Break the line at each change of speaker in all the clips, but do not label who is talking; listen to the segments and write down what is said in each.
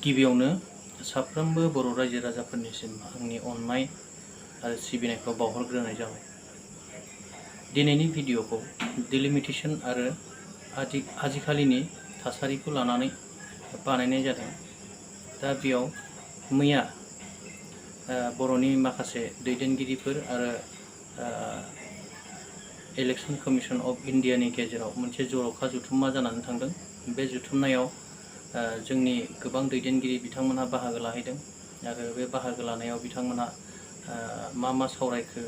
गिबियावनो साफ्रोमबो बर' रायजो राजाफोरनिसिम आंनि अननाय आरो सिबिनायखौ बावहरग्रोनाय जाबाय। दिनैनि भिडिअखौ डिलिमिटेशन आरो आजिखालिनि थासारिखौ लानानै बानायनाय जादों। दा बेयाव मैया बर'नि माखासे दैदेनगिरिफोर आरो इलेक्शन कमिशन अफ इन्डियानि गेजेराव मोनसे जर'खा जथुम्मा जानानै थांदों। बे जथुम्नायाव जोंनि गोबां दैदेनगिरि बिथांमोनहा बाहागो लाहैदों आरो बे बाहागो लानायाव बिथांमोनहा मा सावरायखो,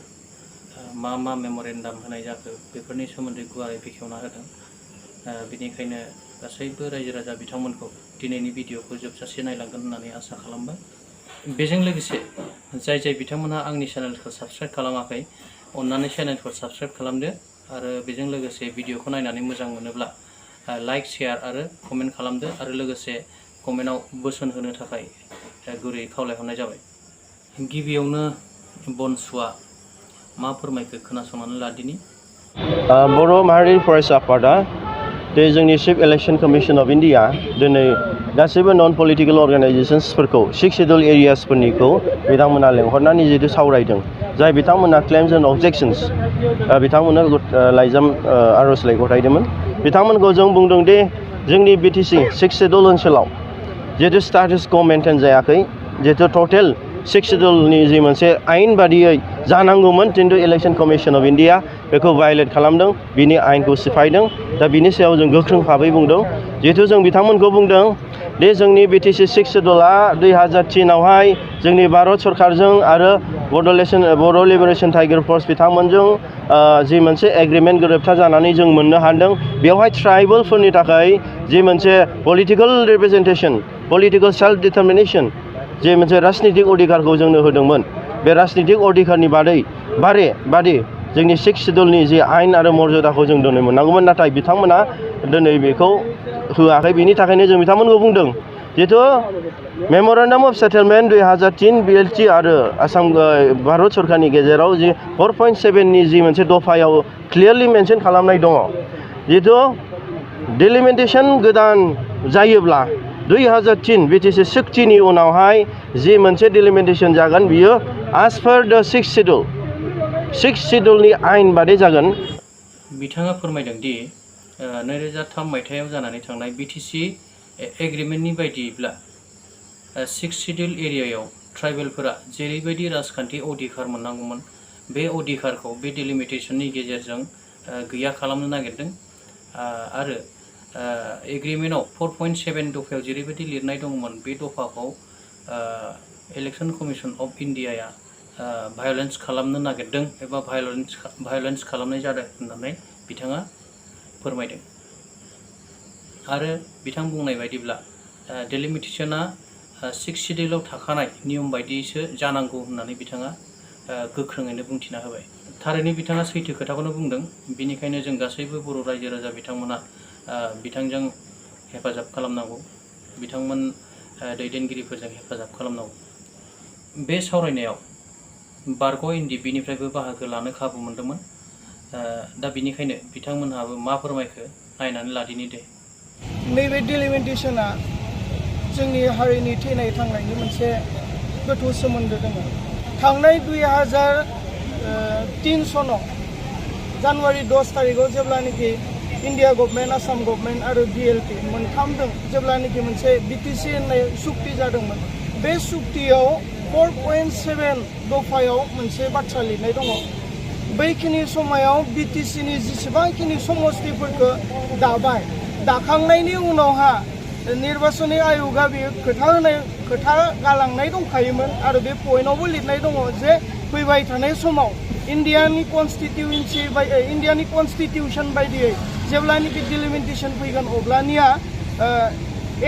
मा मेम'रेन्डाम होनाय जाखो बेफोरनि सोमोन्दै गुवारै बेखेवना होदों। बेनिखायनो गासैबो रायजो राजा बिथांमोनखौ दिनैनि भिडिअखौ जोबजासे नायलांगोन होननानै आसा खालामबाय। बेजों लोगोसे जाय बिथांमोनहा आंनि चेनेलखौ साबस्क्राइब खालामाखै अन्नानै चेनेलखौ साबस्क्राइब खालामदो आरो बेजों लोगोसे भिडिअखौ नायनानै मोजां मोनोब्ला लाइक, शेयार आरो कमेन्ट खालामदो आरो लोगोसे कमेन्टआव बोसोन होनो थाखाय गुरै खावलायहरनाय जाबाय। गिबियावनो बनसुआ मा फोरमायखो खोनासंनानै लादिनि।
बर' माहारिनि फरायसा आफादा जोंनि chief election commission of India दिनै गासैबो नन पलिटिकल अर्गानाइजेशन्सफोरखौ 6 शेड्यूल एरियासफोरनिखौ बिथांमोना लेंहरनानै जिहेतु सावरायदों, जाय बिथांमोना क्लेम्स एन्ड अबजेक्शन्स बिथांमोना लाइजाम आर'जलाइ गथायदोंमोन। बिथांमोनखौ जों बुंदों दि जोंनि बिटिसि 6 शेड्यूल ओनसोलाव जिहेतु स्टेटास को मेनटेन जायाखै, जिहेतु टटेल 6 शेड्यूलनि जि मोनसे आयेन बादियै जानांगौमोन खिन्थु इलेक्शन कमिशन अफ इन्डिया बेखौ भायलेट खालामदों, बिनि आयेनखौ सिफायदों। दा बिनि सायाव जों गोख्रों भाबै बुंदों। जिहेतु जों बिथांमोनखौ बुंदों दि जोंनि बिटिसि 6 शेड्यूलआ 2003आवहाय जोंनि भारत सरकारजों आरो बर' लिबारेशन टाइगार फोर्स बिथांमोनजों जि मोनसे एग्रिमेन्ट गोरोबथा जानानै जों मोननो हादों। बेवहाय ट्राइबेलफोरनि थाखाय जि मोनसे पलिटिकल रिप्रेजेन्टेशन, पलिटिकल सेल्फ डिटारमिनेशन जे मोनसे राजनितिक अधिकारखौ जोंनो होदोंमोन, बे राजनितिक अधिकारनि बादै जोंनि 6 शेड्यूलनि जि आयेन आरो मर्यादाखौ जों दिनै मोननांगौमोन, नाथाय बिथांमोना दिनै बेखौ होआखै। बिनि थाखायनो जों बिथांमोनखौ बुंदों जिहेतु मेम'रेन्डाम अफ सेटेलमेन्ट 2003 बिएलटि आरो आसाम भारत सरकारनि गेजेराव जि 4.7नि जि मोनसे दफायाव क्लियारलि मेनसन खालामनाय दङ, जिहेतु डिलिमिटेशन गोदान जायोब्ला 2003 बिटिसि सुक्तिनि उनावहाय जि मोनसे डिलिमिटेशन जागोन बियो एज पार द 6 शेड्यूलनि आयेन बादै जागोन।
बिथाङा फोरमायदों दि 2003 मायथाइयाव जानानै थांनाय बिटिसि एग्रिमेन्टनि बायदियैब्ला 6 शेड्यूल एरियायाव ट्राइबेलफोरा जेरैबायदि राजखान्थि अधिकार मोननांगौमोन, बे अधिकारखौ बे डिलिमिटेशननि गेजेरजों गैया खालामनो नागिरदों आरो एग्रिमेन्टआव 4.7 दफायाव जेरैबायदि लिरनाय दंमोन बे दफाखौ इलेक्शन कमिशन अफ इन्डियाया भायलेन्स खालामनो नागिरदों एबा भायलेन्स खालामनाय जादों होननानै बिथाङा फोरमायदों। आरो बिथां बुंनाय बायदिब्ला डिलिमिटेशना 6 शेड्यूलाव थाखानाय नियम बायदियैसो जानांगौ होननानै बिथाङा गोख्रोङैनो बुंथिना होबाय। थारैनो बिथाङा सैथो खोथाखौनो बुंदों। बेनिखायनो जों गासैबो बर' रायजो राजा बिथांमोना बिथांजों हेफाजाब खालामनांगौ, बिथांमोन दैदेनगिरिफोरजों हेफाजाब खालामनांगौ। बे सावरायनायाव बारग' एनडिबिनिफ्रायबो बाहागो लानो खाबु मोनदोंमोन। दा बिनिखायनो बिथांमोनहाबो मा फोरमायखो नायनानै लादिनि दे।
नैबे डिलिमिटेशना जोंनि हारिनि थैनाय थांनायनि मोनसे गोथौ सोमोन्दो दङ। थांनाय 2003 सनाव जानुवारि 10 तारिखआव जेब्लानोखि इन्डिया गभर्नमेन्ट, आसाम गभर्नमेन्ट आरो बिएलपि मोनथामजों जेब्लानोखि मोनसे बिटिसि होननाय सुक्ति जादोंमोन, बे सुक्तियाव 4.7 दफायाव मोनसे बाथ्रा लिरनाय दङ। बैखिनि समायाव बिटिसिनि जेसेबांखिनि समस्तिफोरखौ दाखांनायनि उनावहा निर्वाचनी आयोगा बे खोथा गालांनाय दंखायोमोन आरो बे पइन्टआवबो लिरनाय दङ जे फैबाय थानाय समाव इन्डियानि कनस्टिटिउसन बायदियै जेब्लानोखि डिलिमिटेशन फैगोन अब्लानिया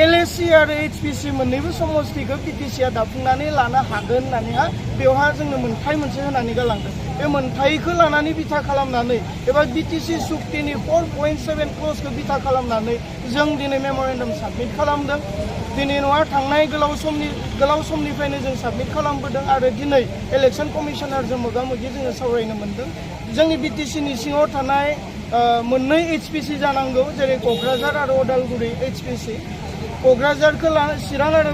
एलएसि आरो एचपिसि मोन्नैबो समस्तिखौ बिटिसिआ दाफुंनानै लानो हागोन होननानैहा बेवहा जोंनो मोन्थाय मोनसे होनानै गालांदों। बे मोन्थायखौ लानानै बिथा खालामनानै एबा बिटिसि सुक्तिनि 4.7 क्लजखौ बिथा खालामनानै जों दिनै मेम'रेन्डाम साबमिट खालामदों। दिनै नङा, थांनाय गोलाव समनिफ्रायनो जों साबमिट खालामबोदों आरो दिनै इलेक्शन कमिशनारजों मोगा-मोगि जोङो सावरायनो मोन्दों। जोंनि बिटिसिनि सिङाव थानाय मोन्नै एचपिसि जानांगौ, जेरै क'क्राझार आरो उदालगुरि एचपिसि। क'क्राझारखौ चिरां आरो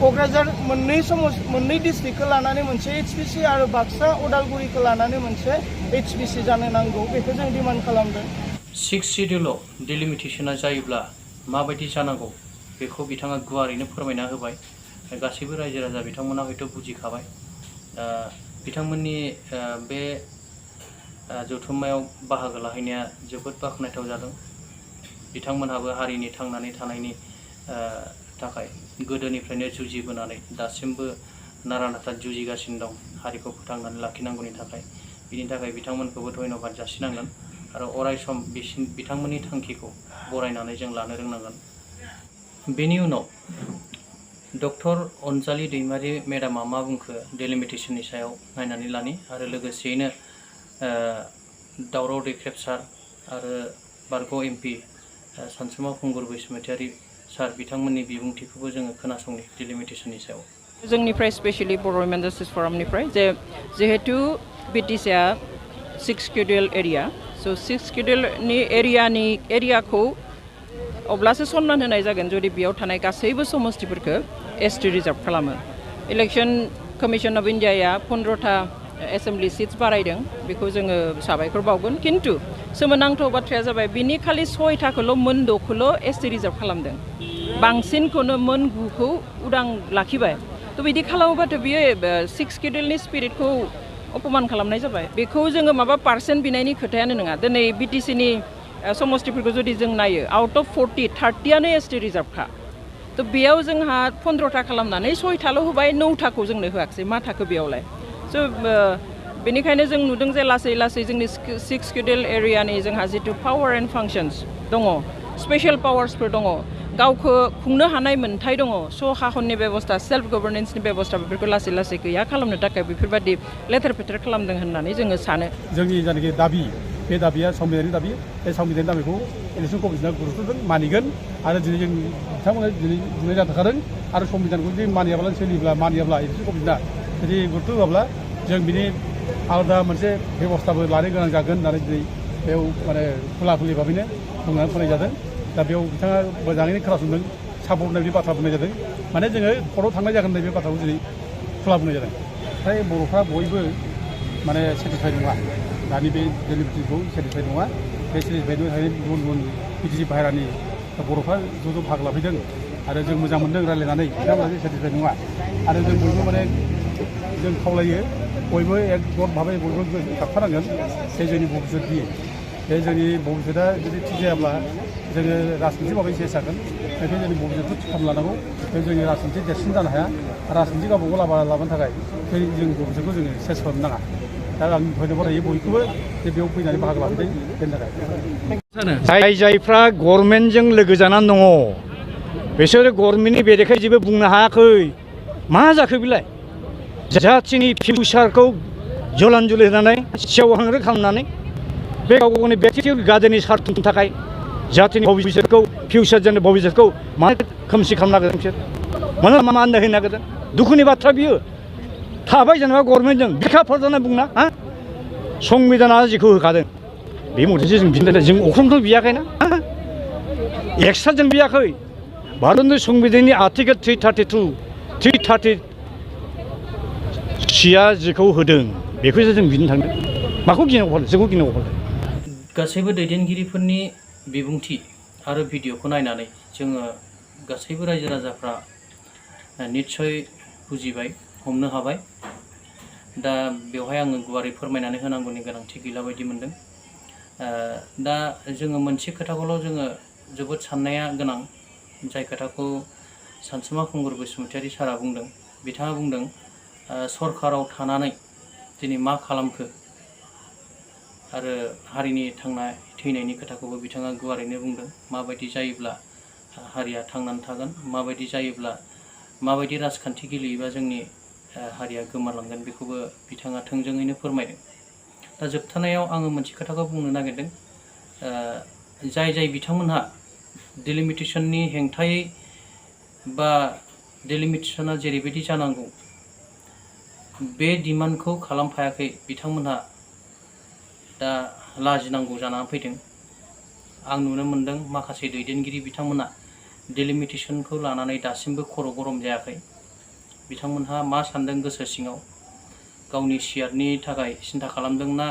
क'क्राझार मोननै डिस्ट्रिक्टखौ लानानै मोनसे HPC आरो बाक्सा उदालगुरिखौ लानानै मोनसे HPC जानो नांगौ बेखौ जों डिमान्ड खालामदों।
6 शिड्यूलाव डिलिमिटेशना जायोब्ला माबायदि जानांगौ बेखौ बिथाङा गुवारैनो फोरमायना होबाय। गासैबो रायजो राजा बिथांमोना हयथ' बुजिखाबाय। बिथांमोननि बे जथुम्मायाव बाहागो लाहैनाया जोबोद बाख्नायथाव जादों। बिथांमोनहाबो हारिनि थांनानै थानायनि थाखाय गोदोनिफ्रायनो जुजिबोनानै दासिमबो नारा नाथा जुजिगासिनो दं हारिखौ फोथांनानै लाखिनांगौनि थाखाय। बिनि थाखाय बिथांमोनखौबो धन्यबाद जासिनांगोन आरो अरायसम बिथांमोननि थांखिखौ बरायनानै जों लानो रोंनांगोन। बेनि उनाव डक्टर अनजालि दैमारि मेडामा मा बुंखो डेलिमिटेशननि सायाव नायनानै लानि आरो लोगोसेयैनो दावराव दैख्रेब सार आरो बारग' MP सानसुमा खुंगुर बैसोमुतियारि सार बिथांमोननि बिबुंथिखौबो जोङो खोनासंनि डेलिमिटेशननि सायाव।
जोंनिफ्राय स्पेशली बर' वुमेन जास्टिस फरामनिफ्राय जिहेतु BTCआ 6 शिड्यूल एरिया, स' 6 शिड्यूलनि एरियाखौ अब्लासो सनमान होनाय जागोन जुदि बेयाव थानाय गासैबो समस्तिफोरखौ ST रिजार्भ खालामो। इलेक्शन कमिशन अफ इन्डियाया 15था एसेम्बलि सिट्स बारायदों, बेखौ जोङो साबायखर बावगोन। खिन्थु सोमोनांथाव बाथ्राया जाबाय बिनि खालि 6थाखौल' मोन 6खौल' ST रिजार्भ खालामदों, बांसिनखौनो मोन 9खौ उदां लाखिबाय। थ' बिदि खालामोबाथ' बियो 6 शिड्यूलनि स्पिरिटखौ अपमान खालामनाय जाबाय। बेखौ जोङो माबा पार्सेन्ट बिनायनि खोथायानो नङा। दिनै BTCनि समस्तिफोरखौ जुदि जों नायो आउट अफ 40 30आनो ST रिजार्भखा। थ' बेयाव जोंहा 15था खालामनानै 6थाल' होबाय, 9थाखौ जोंनो होआखिसै। मा थाखो बेयावलाय? स' बेनिखायनो जों नुदों जे लासै लासै जोंनि 6 शिड्यूल एरियानि जोंहा जितु पावार एन्ड फांसन्स दङ, स्पेशल पावार्सफोर दङ, गावखौ खुंनो हानाय मोन्थाय दङ, हाखननि बेबस्था, सेल्फ गभर्नेन्सनि बेबस्था, बेफोरखौ लासै लासै गैया खालामनो थाखाय बेफोरबायदि लेथेर फेथेर खालामदों होननानै जोङो सानो।
जोंनि जायनाखि दाबि, बे दाबिया संबिधाननि दाबि, बे संबिधाननि दाबिखौ इलेक्शन कमिसना गुरुत्वजों मानिगोन आरो दिनै जों बिथांमोना दिनै बुंनाय जाथारदों आरो संबिधानखौ जुदि मानियाब्ला इलेक्शन कमिसना जुदि गुरुत्व होआब्ला जों बिनि आलादा मोनसे बेबस्थाबो लानो गोनां जागोन होननानै दिनै बेयाव माने खुला खुलि भाबैनो बुंनानै होनाय जादों। दा बेयाव बिथाङा मोजाङैनो खोनासंदों, सापर्ट होनाय बाथ्रा बुंनाय जादों। माने जोङो खर'आव थांनाय जागोन होननाय बे बाथ्राखौ दिनै खुला बुंनाय जादों। फ्राय बर'फ्रा बयबो माने सेटिसफाइड नङा, दानि बे डेलिमिटेसनखौ सेटिसफाइड नङा। बे सेटिसफाइडनि थाखाय गुबुन गुबुन BTC बाहेरानि बर'फ्रा ज' बाहागो लाफैदों आरो जों मोजां मोनदों रायज्लायनानै। बिथांमोना सेटिसफाइड नङा आरो जों बयबो माने जों खावलायो बयबो एकमत भाबै बयबो गाबफानांगोन। बे जोंनि भबिष्यत बियो, बे जोंनि भबिष्यतआ जुदि थिग जायाब्ला जोङो राजखान्थि भाबै सेस जागोन। बेखायनो जोंनि भबिष्यतखौ थि खालामना लानांगौ। बे जोंनि राजखान्थि देरसिन जानो हाया, राजखान्थि गावबा गाव लाबोनो थाखाय जोंनि भबिष्यतखौ जोङो सेस खालामनो नाङा। दा आं धन्यबाद होयो बयखौबो जे बेयाव फैनानै बाहागो लाफैदों बेनि थाखाय।
जायफ्रा गभर्नमेन्टजों लोगो जानानै दङ बिसोरो गभर्नमेन्टनि बेरेखायै जेबो बुंनो हायाखै। मा जाखो बिलाय? जाथिनि फिउचारखौ जलान्जलि होनानै सेवहांगार खालामनानै बे गाव गावनि बेक्तिगत गादिनि स्वार्थनि थाखाय जातिनि भबिष्यतखौ, फिउचार जोंनि भबिष्यतखौ मानो खोमसि खालामनो नागिरदों बिसोर? मानो माननो होनो नागिरदों? दुखुनि बाथ्रा बियो। थाबाय जेनेबा गभर्नमेन्टजों बिखा फोरदाना बुंना संबिधाना जेखौ होखादों बे मथेसो जों बिनो जों अख्रांथ' बियाखैना, एक्सट्रा जों बियाखै। भारतनि संबिधाननि आर्टिकेल 332, 333 जेखौ होदों बेखौसो जों बिनो थांदों। माखौ गिनांगौ फालाय? जोंखौ गिनांगौ फालाय?
गासैबो दैदेनगिरिफोरनि बिबुंथि आरो भिडिअखौ नायनानै जोङो गासैबो रायजो राजाफ्रा निस्सय बुजिबाय, हमनो हाबाय। दा बेवहाय आङो गुवारै फोरमायनानै होनांगौनि गोनांथि गैला बायदि मोनदों। दा जोङो मोनसे खोथाखौल' जोङो जोबोद साननाया गोनां, जाय खोथाखौ सानसुमा खुंगुर बैसोमुतियारि सारा बुंदों। बिथाङा बुंदों सरकाराव थानानै दिनै मा खालामखो आरो हारिनि थांनाय थैनायनि खोथाखौबो बिथाङा गुवारैनो बुंदों। माबायदि जायोब्ला हारिया थांनानै थागोन, माबायदि जायोब्ला माबायदि राजखान्थि गेलेयोबा जोंनि हारिया गोमालांगोन, बेखौबो बिथाङा थोंजोङैनो फोरमायदों। दा जोबथानायाव आङो मोनसे खोथाखौ बुंनो नागिरदों। जाय बिथांमोनहा डेलिमिटेसननि हेंथायै बा डेलिमिटेसना जेरैबायदि जानांगौ बे डिमान्डखौ खालामफायाखै, बिथांमोनहा दा लाजिनांगौ जानानै फैदों। आं नुनो मोनदों माखासे दैदेनगिरि बिथांमोना डेलिमिटेसनखौ लानानै दासिमबो खर' गरम जायाखै बिथांमोनहा मा सानदों गोसो सिङाव, गावनि सियारनि थाखाय सिन्था खालामदोंना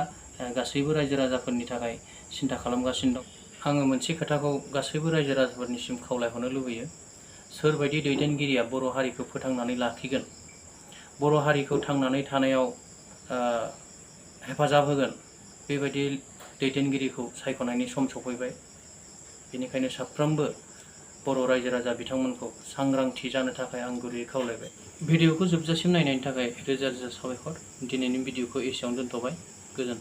गासैबो रायजो राजाफोरनि थाखाय सिन्था खालामगासिनो दं। आङो मोनसे खोथाखौ गासैबो रायजो राजाफोरनिसिम खावलायहरनो लुबैयो, सोरबायदि दैदेनगिरिया बर' हारिखौ फोथांनानै लाखिगोन, बर' हारिखौ थांनानै थानायाव हेफाजाब होगोन, बेबायदि दैदेनगिरिखौ सायख'नायनि सम सफैबाय। बेनिखायनो साफ्रोमबो बर' रायजो राजा बिथांमोनखौ सांग्रांथि जानो थाखाय आं गुरैयै खावलायबाय। भिडिअखौ जोबजासिम नायनायनि थाखाय रोजा रोजा साबायखर। दिनैनि भिडिअखौ एसेयावनो दोनथ'बाय। गोजोन्थों।